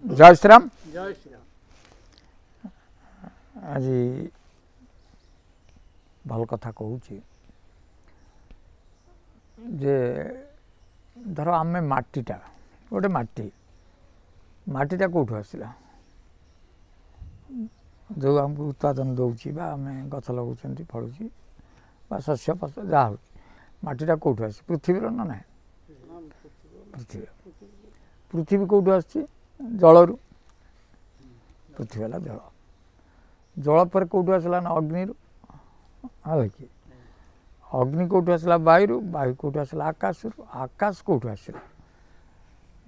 जय श्रीराम। जय श्रीराम। आज भल कथा कहूँ जे धर आम मटीटा गोटे मटीटा कौटू आसला जो आमको उत्पादन दूसरी आम गछ लगुंट फलुची शस्य फस जहाँ हो मटीटा कौटू आस पृथ्वी ना ना पृथ्वी कौटू आस जलर पृथ्वी है जल जल पर कौटू आसला ना अग्नि है कि अग्नि कौटू आसला वायु वायु कौटू आसला आकाश आकाश कौटू आसला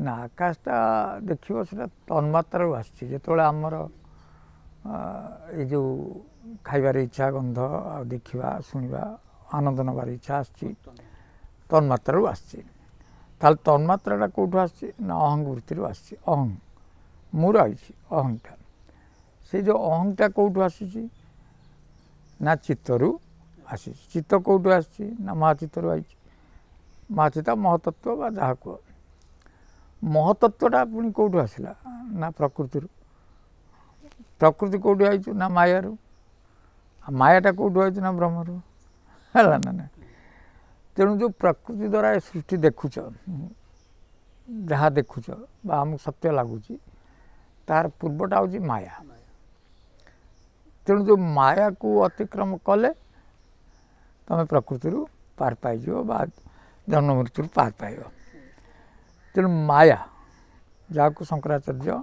ना आकाशटा देखो से तन्मात्र आसोले आमर ये जो खाइबार इच्छा गंध आ देखा शुणा आनंद नबार इच्छा आसी तन्मात्र आसी तन्मात्राटा कौटू आसी ना अहंग वृत्ति आसी अहंग मूर आई अहंगटा से जो अहंगटा कौटू आसी ना चित्तरू आसी चित्त कौटू आसी ना महाचित्तरू आई महाचित्त महतत्व बा जहाँ कह महतत्वटा पुणी कौटू आसला ना प्रकृति प्रकृति कौटू आई ना मायारू मायाटा कौटू आई ना ब्रह्मरू है ना ना तेणु जो प्रकृति द्वारा ये सृष्टि देखुच जहाँ देखुच आमको सत्य लगुच तार पूर्वटा हूँ माया तेणु जो माया को अतिक्रम कले तुम प्रकृति पार पाइज जन्म मृत्यु पार पाइब तेणु माया जहाँ को शंकराचार्य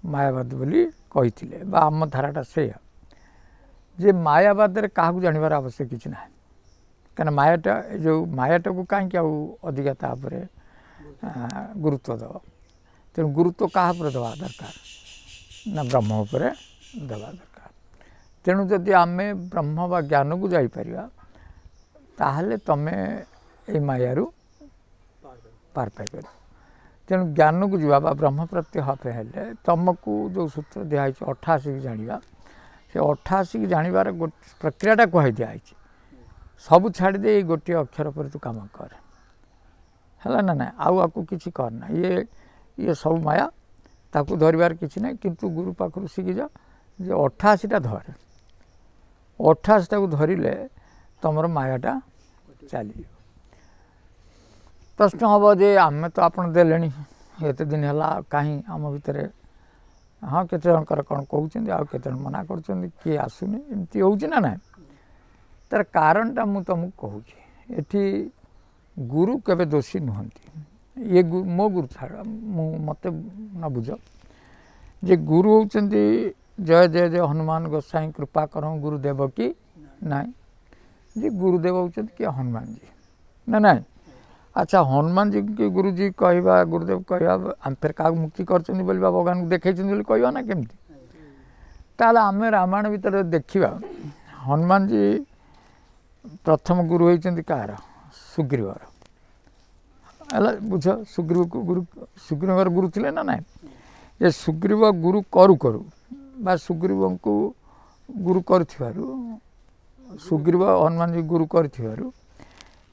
मायावाद बोली कही आम धाराटा से जे मायावाद क्या जानवर आवश्यक किसी ना कहीं मायाटा जो मायाटा को कहीं अधिका तापर गुरुत्व दब तेणु गुरुत्व क्या दवा दरकार ना ब्रह्म उपर दवा दरकार तेणु जदि आम ब्रह्म बा ज्ञान को जापर ताहले तमें ये मायारू पार पाइपर तेणु ज्ञान को जीवा ब्रह्म प्रत्यय हफे हेले तुमको जो सूत्र दिखाई 88 की जाना से 88 की जानवर प्रक्रियाटा कही दिखाई सब छाड़ी दे गोटे अक्षर पर तू काम कर है ना ना आउ किसी करना ये सब माया ताकू धरबार किसी ना किंतु गुरु पाखु शिखी जा 88टा धर 88टा को धरले तुम मायाटा चली प्रश्न हम जे आम तो आप देले एत दिन है कहीं आम भितर हाँ केते जनकर कौन कहते आते मना कर किए आसुनी एमती हो ना तार कारणटा मु तुमको कहूँ एटी गुरु केबे दोषी नुहंती ये मो गुरु छाड़ मत न बुझ जे गुरु होती जय जय जय हनुमान गोसाई कृपा कर गुरुदेव की ना जे गुरुदेव होती किए हनुमान जी ना ना अच्छा हनुमान जी के गुरु जी कहवा गुरुदेव कहवा आम फिर क्या मुक्ति कर भगवान को देखा कहवा ना केमती ताल आम रामायण भीतर देखा हनुमान जी प्रथम गुरु होती कार सुग्रीवर है बुझ सुग्रीव को गुरु सुग्रीवर गुरु थे ना ना ये सुग्रीव गुरु करू करू बा सुग्रीव को गुरु कर सुग्रीव हनुमान जी गुरु कर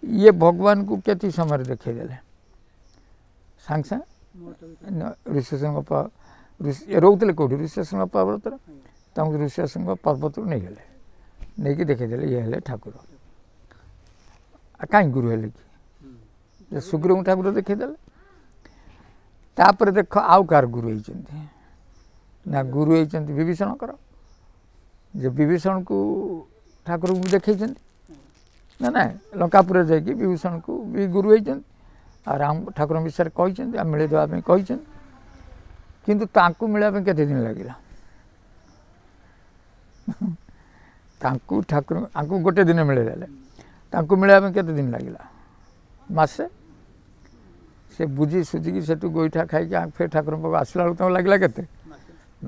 ये भगवान को केती समय देखदेले सांग सांग ऋषिशृंग रोते कौटी ऋषिशृंग पर्वत ऋषिशृंग पर्वत नहीं गले नहीं कि देखदेले ये हेले ठाकुर कहीं गुरु हेले कि सुग्रीव ठाकुर देखदेले तापर देख आउ कार गुरु होती ना गुरु होती विभीषण कर जे विभीषण को ठाकुर को देखी ना ना लंकापुर जाकि विभीषण को भी गुरु होती राम ठाकुर विषय कहते मिले देवाई कहते किंतु तांकु मिलने केते दिन लगिला तांकु ठाकुर आंकु गोटे दिन मिले देले तांकु मिलने केते दिन लगिला मासे से बुझी सुझिकी सेठू गोईठा खाई फिर ठाकुर पाक आसला बेलू लगे केते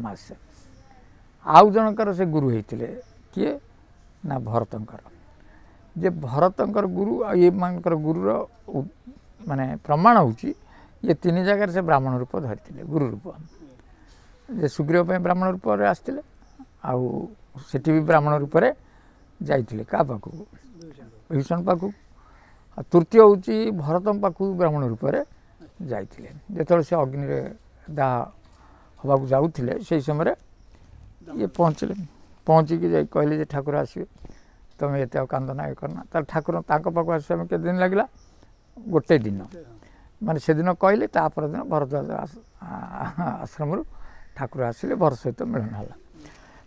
मासे आउ जनकर से गुरु होते किए ना भरतंकर जे भरतंकर गुरु ये मानकर गुरुर माने प्रमाण होची ये तीन जगह से ब्राह्मण रूप धरते गुरु रूप जे सुग्रीव ब्राह्मण रूप आसते आठी भी ब्राह्मण रूप जाइए क्या पाखु विभीषण पाखु तृतीय हूँ भरत पाखु ब्राह्मण रूप जाइए जो से अग्नि दाह ହେବାକୁ ଯାଉଥିଲେ ସେଇ ସମୟରେ ଇଏ ପହଞ୍ଚିଲେ ପହଞ୍ଚିକି ଯାଇ କହିଲେ ଯେ ଠାକୁର ଆସିବେ ତୁମେ ଏତେ ଆଉ କାନ୍ଦ ନା ଇଏ କରନା ତାହେଲେ ଠାକୁର ତାଙ୍କ ପାଖକୁ ଆସିବା ପାଇଁ କେତେ ଦିନ ଲାଗିଲା ଗୋଟେ ଦିନ ମାନେ ସେଦିନ କହିଲେ ତାପର ଦିନ ଭରଦ୍ୱାଜ ଆଶ୍ରମରୁ ଠାକୁର ଆସିଲେ ଭର ସହିତ ମିଳନ ହେଲା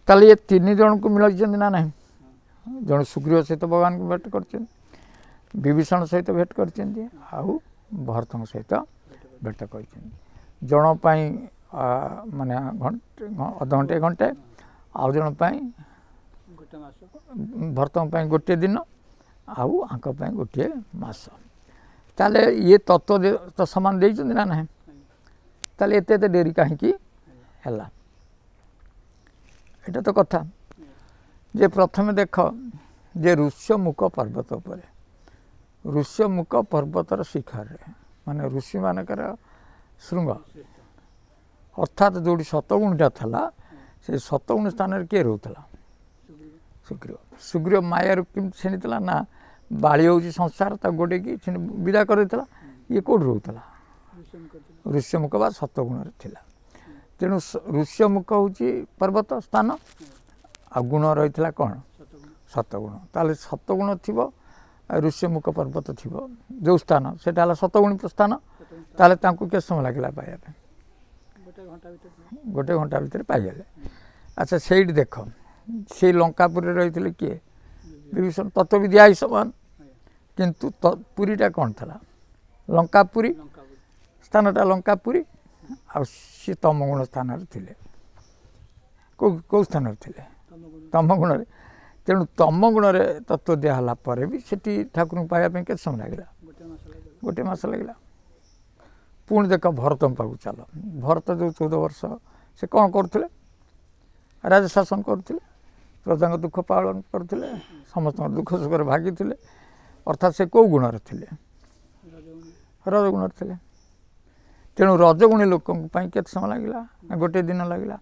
ତାହେଲେ ଏ ତିନି ଜଣଙ୍କୁ ମିଳାଇଛନ୍ତି ନା ନାହିଁ ଜଣେ ସୁଗ୍ରୀବ ସହିତ ଭଗବାନଙ୍କୁ ଭେଟ କରିଛନ୍ତି ବିଭୀଷଣ ସହିତ ଭେଟ କରିଛନ୍ତି ଆଉ ଭରତଙ୍କ ସହିତ ଭେଟ କରିଛନ୍ତି ଜଣ ପାଇଁ ମାନେ ଅଧଘଣ୍ଟେ ଘଣ୍ଟେ ଆଉ ଜଣ ପାଇଁ ଭରତଙ୍କ ପାଇଁ ଗୋଟିଏ ଦିନ ଆଉ ଆଙ୍କ ପାଇଁ ଗୋଟିଏ ମାସ ତାହେଲେ ଇଏ ତତ୍ତ୍ୱ ତ ସମାନ ଦେଇଛନ୍ତି ନା ନାହିଁ ତାହେଲେ ଏତେ ଏତେ ଡେରି କାହିଁକି ହେଲା ଏଇଟା ତ କଥା ଯେ ପ୍ରଥମେ ଦେଖ ଯେ ଋଷ୍ୟମୁଖ ପର୍ବତ ଉପରେ ଋଷ୍ୟମୁଖ ପର୍ବତର ଶିଖରରେ ମାନେ ଋଷିମାନଙ୍କର ଶୃଙ୍ଗ ଅର୍ଥାତ୍ ଯେଉଁଠି ସତଗୁଣଟା ଥିଲା ସେ ସତଗୁଣ ସ୍ଥାନରେ କିଏ ରହୁଥିଲା ସୁଗ୍ରୀବ ମାୟାରୁ କେମିତି ଛିଣିଥିଲା ନା ବାଳି ହେଉଛି ସଂସାର ତାକୁ ଗୋଡ଼େଇକି ବିଦା କରିଦେଇଥିଲା ଇଏ କେଉଁଠି ରହୁଥିଲା ଋଷ୍ୟମୁଖ ବା ସତଗୁଣରେ ଥିଲା ତେଣୁ ଋଷ୍ୟମୁଖ ହେଉଛି ପର୍ବତ ସ୍ଥାନ ଆଉ ଗୁଣ ରହିଥିଲା କ'ଣ ସତଗୁଣ ତାହେଲେ ସତଗୁଣ ଥିବ ଋଷ୍ୟମୁଖ ପର୍ବତ ଥିବ ଯେଉଁ ସ୍ଥାନ ସେଇଟା ହେଲା ସତଗୁଣୀ ସ୍ଥାନ ତାହେଲେ ତାଙ୍କୁ କେତେ ସମୟ ଲାଗିଲା ପାଇବା ପାଇଁ ଗୋଟେ ଘଣ୍ଟା ଭିତରେ ପାଇଗଲେ ଆଚ୍ଛା ସେଇଠି ଦେଖ ସେଇ ଲଙ୍କାପୁରୀରେ ରହିଥିଲେ କିଏ ବିଭୀଷଣ ତତ୍ତ୍ୱ ଦିଆ ସମାନ କିନ୍ତୁ ପୁରୀଟା କ'ଣ ଥିଲା ଲଙ୍କାପୁରୀ ସ୍ଥାନଟା ଲଙ୍କାପୁରୀ ଆଉ ସିଏ ତମଗୁଣ ସ୍ଥାନରେ ଥିଲେ କେଉଁ ସ୍ଥାନରେ ଥିଲେ ତମଗୁଣରେ ତେଣୁ ତମଗୁଣରେ ତତ୍ତ୍ୱ ଦିଆହେଲା ପରେ ବି ସେଠି ଠାକୁରଙ୍କୁ ପାଇବା ପାଇଁ କେତେ ସମୟ ଲାଗିଲା ଗୋଟେ ମାସ ଲାଗିଲା ପୁଣି ଦେଖ ଭରତଙ୍କ ପାଖକୁ ଚାଲ ଭରତ ଯେଉଁ 14 ବର୍ଷ ସେ କ'ଣ କରୁଥିଲେ ରାଜ୍ୟ ଶାସନ କରୁଥିଲେ ପ୍ରଜାଙ୍କ ଦୁଃଖ ପାଳନ କରୁଥିଲେ ସମସ୍ତଙ୍କ ଦୁଃଖ ସୁଖରେ ଭାଗିଥିଲେ ଅର୍ଥାତ୍ ସେ କେଉଁ ଗୁଣରେ ଥିଲେ ରଜଗୁଣରେ ଥିଲେ ତେଣୁ ରଜଗୁଣୀ ଲୋକଙ୍କ ପାଇଁ କେତେ ସମୟ ଲାଗିଲା ନା ଗୋଟିଏ ଦିନ ଲାଗିଲା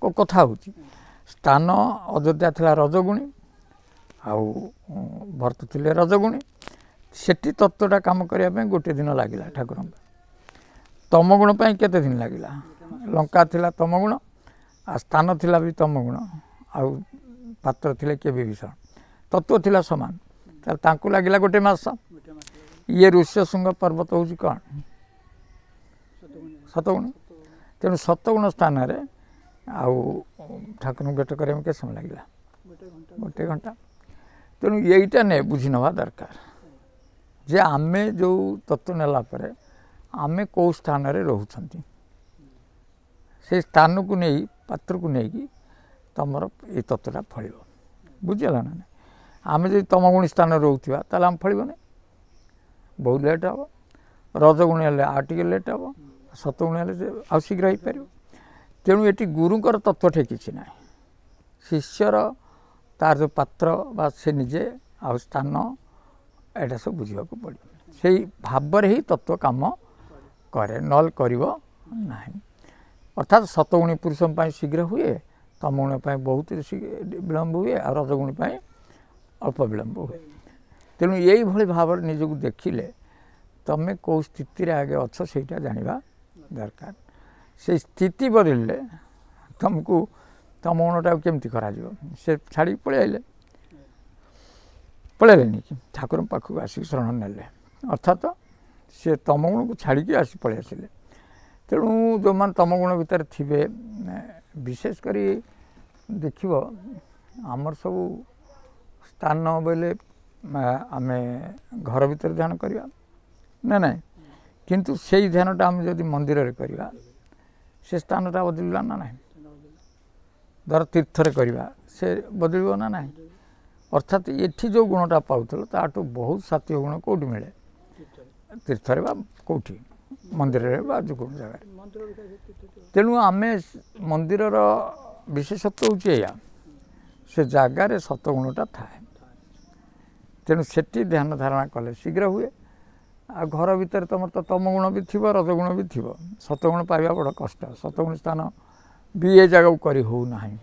କେଉଁ କଥା ହେଉଛି ସ୍ଥାନ ଅଯୋଧ୍ୟା ଥିଲା ରଜଗୁଣୀ ଆଉ ଭରତ ଥିଲେ ରଜଗୁଣୀ ସେଠି ତତ୍ତ୍ୱଟା କାମ କରିବା ପାଇଁ ଗୋଟିଏ ଦିନ ଲାଗିଲା ଠାକୁରଙ୍କ ତମଗୁଣ ପାଇଁ କେତେ ଦିନ ଲାଗିଲା ଲଙ୍କା ଥିଲା ତମଗୁଣ ଆଉ ସ୍ଥାନ ଥିଲା ବି ତମଗୁଣ ଆଉ ପାତ୍ର ଥିଲେ କିଏ ବିଭୀଷଣ ତତ୍ତ୍ୱ ଥିଲା ସମାନ ତାହେଲେ ତାଙ୍କୁ ଲାଗିଲା ଗୋଟେ ମାସ ଇଏ ଋଷ୍ୟଶୃଙ୍ଗ ପର୍ବତ ହେଉଛି କ'ଣ ସତଗୁଣ ତେଣୁ ସତଗୁଣ ସ୍ଥାନରେ ଆଉ ଠାକୁରଙ୍କୁ ଭେଟ କରିବା ପାଇଁ କେତେ ସମୟ ଲାଗିଲା ଗୋଟେ ଘଣ୍ଟା ତେଣୁ ଏଇଟା ବୁଝି ନେବା ଦରକାର ଯେ ଆମେ ଯେଉଁ ତତ୍ତ୍ୱ ନେଲା ପରେ ଆମେ କେଉଁ ସ୍ଥାନରେ ରହୁଛନ୍ତି ସେଇ ସ୍ଥାନକୁ ନେଇ ପାତ୍ରକୁ ନେଇକି ତୁମର ଏଇ ତତ୍ତ୍ୱଟା ଫଳିବ ବୁଝିଗଲା ନା ନାହିଁ ଆମେ ଯଦି ତମଗୁଣୀ ସ୍ଥାନରେ ରହୁଥିବା ତାହେଲେ ଆମେ ଫଳିବନି ବହୁତ ଲେଟ୍ ହେବ ରଜଗୁଣୀ ହେଲେ ଆଉ ଟିକେ ଲେଟ୍ ହେବ ସତଗୁଣୀ ହେଲେ ଆଉ ଶୀଘ୍ର ହେଇପାରିବ ତେଣୁ ଏଠି ଗୁରୁଙ୍କର ତତ୍ତ୍ୱ କିଛି ନାହିଁ ଶିଷ୍ୟର ତାର ଯେଉଁ ପାତ୍ର ବା ସେ ନିଜେ ଆଉ ସ୍ଥାନ ଏଇଟା ସବୁ ବୁଝିବାକୁ ପଡ଼ିବ ସେଇ ଭାବରେ ହିଁ ତତ୍ତ୍ୱ କାମ କରେ ନହେଲେ କରିବ ନାହିଁ ଅର୍ଥାତ୍ ସତଗୁଣୀ ପୁରୁଷଙ୍କ ପାଇଁ ଶୀଘ୍ର ହୁଏ ତମଗୁଣୀ ପାଇଁ ବହୁତ ବିଳମ୍ବ ହୁଏ ଆଉ ରଜଗୁଣୀ ପାଇଁ ଅଳ୍ପ ବିଳମ୍ବ ହୁଏ ତେଣୁ ଏଇଭଳି ଭାବରେ ନିଜକୁ ଦେଖିଲେ ତୁମେ କେଉଁ ସ୍ଥିତିରେ ଆଗେ ଅଛ ସେଇଟା ଜାଣିବା ଦରକାର ସେଇ ସ୍ଥିତି ବଦଳିଲେ ତୁମକୁ ତମଗୁଣଟାକୁ କେମିତି କରାଯିବ ସେ ଛାଡ଼ିକି ପଳେଇଲେନି କି ଠାକୁରଙ୍କ ପାଖକୁ ଆସିକି ଶରଣ ନେଲେ ଅର୍ଥାତ୍ ସେ ତମଗୁଣକୁ ଛାଡ଼ିକି ଆସି ପଳେଇ ଆସିଲେ ତେଣୁ ଯେଉଁମାନେ ତମଗୁଣ ଭିତରେ ଥିବେ ବିଶେଷ କରି ଦେଖିବ ଆମର ସବୁ ସ୍ଥାନ ବୋଇଲେ ଆମେ ଘର ଭିତରେ ଧ୍ୟାନ କରିବା ନା ନାହିଁ କିନ୍ତୁ ସେଇ ଧ୍ୟାନଟା ଆମେ ଯଦି ମନ୍ଦିରରେ କରିବା ସେ ସ୍ଥାନଟା ବଦଳିଲା ନା ନାହିଁ ଧର ତୀର୍ଥରେ କରିବା ସେ ବଦଳିବ ନା ନାହିଁ ଅର୍ଥାତ୍ ଏଠି ଯେଉଁ ଗୁଣଟା ପାଉଥିଲ ତାଠୁ ବହୁତ ସାତ୍ୱିକ ଗୁଣ କେଉଁଠି ମିଳେ ତୀର୍ଥରେ ବା କେଉଁଠି ମନ୍ଦିରରେ ବା ଯେକୌଣସି ଜାଗାରେ ତେଣୁ ଆମେ ମନ୍ଦିରର ବିଶେଷତ୍ୱ ହେଉଛି ଏଇଆ ସେ ଜାଗାରେ ସତଗୁଣଟା ଥାଏ ତେଣୁ ସେଠି ଧ୍ୟାନ ଧାରଣା କଲେ ଶୀଘ୍ର ହୁଏ ଆଉ ଘର ଭିତରେ ତୁମର ତ ତମଗୁଣ ବି ଥିବ ରଜଗୁଣ ବି ଥିବ ସତଗୁଣ ପାଇବା ବଡ଼ କଷ୍ଟ ସତଗୁଣ ସ୍ଥାନ ବି ଏ ଜାଗାକୁ କରି ହେଉନାହିଁ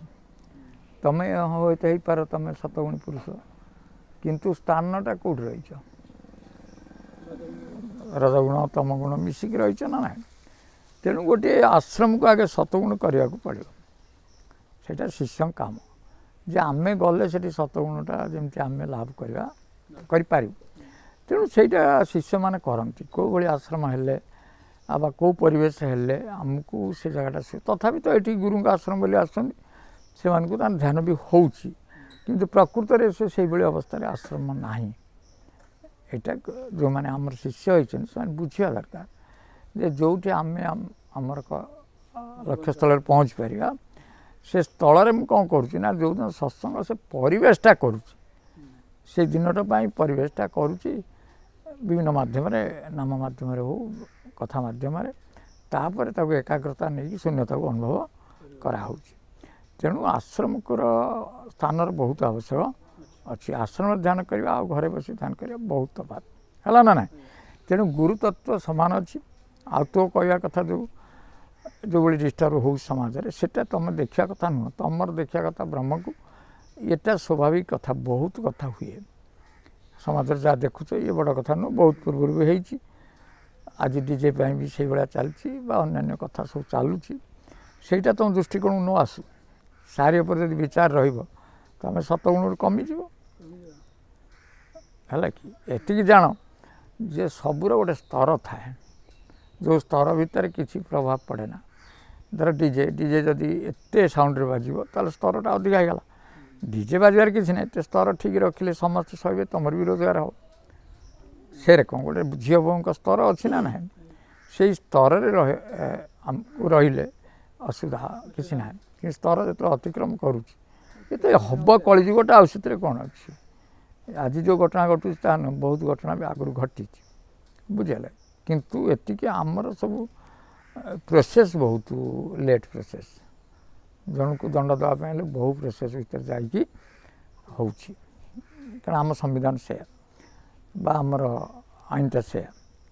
ତୁମେ ହୁଏତ ହେଇପାର ତୁମେ ସତଗୁଣୀ ପୁରୁଷ କିନ୍ତୁ ସ୍ଥାନଟା କେଉଁଠି ରହିଛ ରଜଗୁଣ ତମଗୁଣ ମିଶିକି ରହିଛ ନା ନାହିଁ तेणु गोटे आश्रम को आगे सतगुण करने को पड़ो सेटा शिष्य काम जे आम गले से सतगुणटा जमी आम लाभ करवा तेणु सहीटा शिष्य मैंने करती कौ भाई आश्रम हेले आबा कौ परिवेश हेले आमको से जगटा तथापि तो ये गुरु आश्रम बोली आसुँच से ध्यान भी होची किंतु प्रकृत में से भाई अवस्था आश्रम ना यहाँ जो मैंने आमर शिष्य होती बुझा दरकार जे जो आमर लक्ष्य स्थल पहुँच पार से स्थल में कौन करुँना जो दिन सत्संग से परिवेशटा करुँच से दिनटा परिवेशटा करुँची विभिन्न माध्यम नाम माध्यम हो कथा माध्यम तापर एकाग्रता नहीं शून्यता को अनुभव कराऊँ तेणु आश्रम स्थान बहुत आवश्यक अच्छी आश्रम ध्यान करवा आ घरे बस ध्यान करवा बहुत तफात है ना ना तेणु गुरु तत्व सामान अच्छी आ तो कहवा कथा जो भाई डिस्टर्ब हो समाज में सेटा तुम देखा कथा नुह तुम देखा कथा ब्रह्म को यहाँ स्वाभाविक कथा बहुत कथा हुए समाज जहाँ देखुच ये बड़ कथा नुह बहुत पूर्व भी होती आज डीजे भी से भाया चलती अन्य कथा सब चलुची सेटा तुम दृष्टिकोण न आसू सारी उपर यदि विचार रमें सतगुण कमिज है कि एति जान जे सबूर गोटे स्तर थाए जो स्तर भितर किसी प्रभाव पड़े ना धर डीजे डीजे जदि एत साउंड बाजिबो ताले स्तरटा अधिक होगा डीजे बाजार किसी ना स्तर ठीक रखिले समस्त सहे तुमर भी रोजगार हो से रकम गोटे झील बों स्तर अच्छी ना ना से स्तर रही असुविधा किसी ना कि स्तर जो अतिक्रम करुच्ची ये हम कलिजुगटा आ कौन अच्छी आज जो घटना घटुच बहुत घटना भी आगु घटी बुझे किंतु एतिके आमर सब प्रोसेस बहुत लेट प्रोसेस जन को दंड देवाई बहुत प्रोसेस भर जाकि कारण आम संविधान से आमर आईनटा से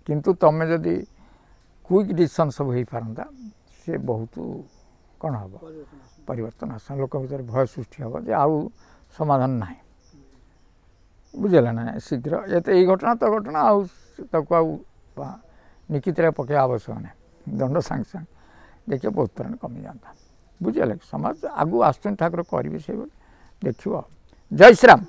किंतु तुम जदि क्विक डिसीजन सब हो पारता से बहुत कौन हम परिवर्तन आस लोक भर भय सृष्टि हम जे आउ समाधान ना बुझेगा ना शीघ्र ये तो यही घटना तो घटना आ निकित पकड़ आवश्यक ना दंड सांगे सांगे देखिए बहुत परिमाण कमी जाता बुझे समाज आगू आस ठाकुर करेंगे से देखिए जय श्री राम।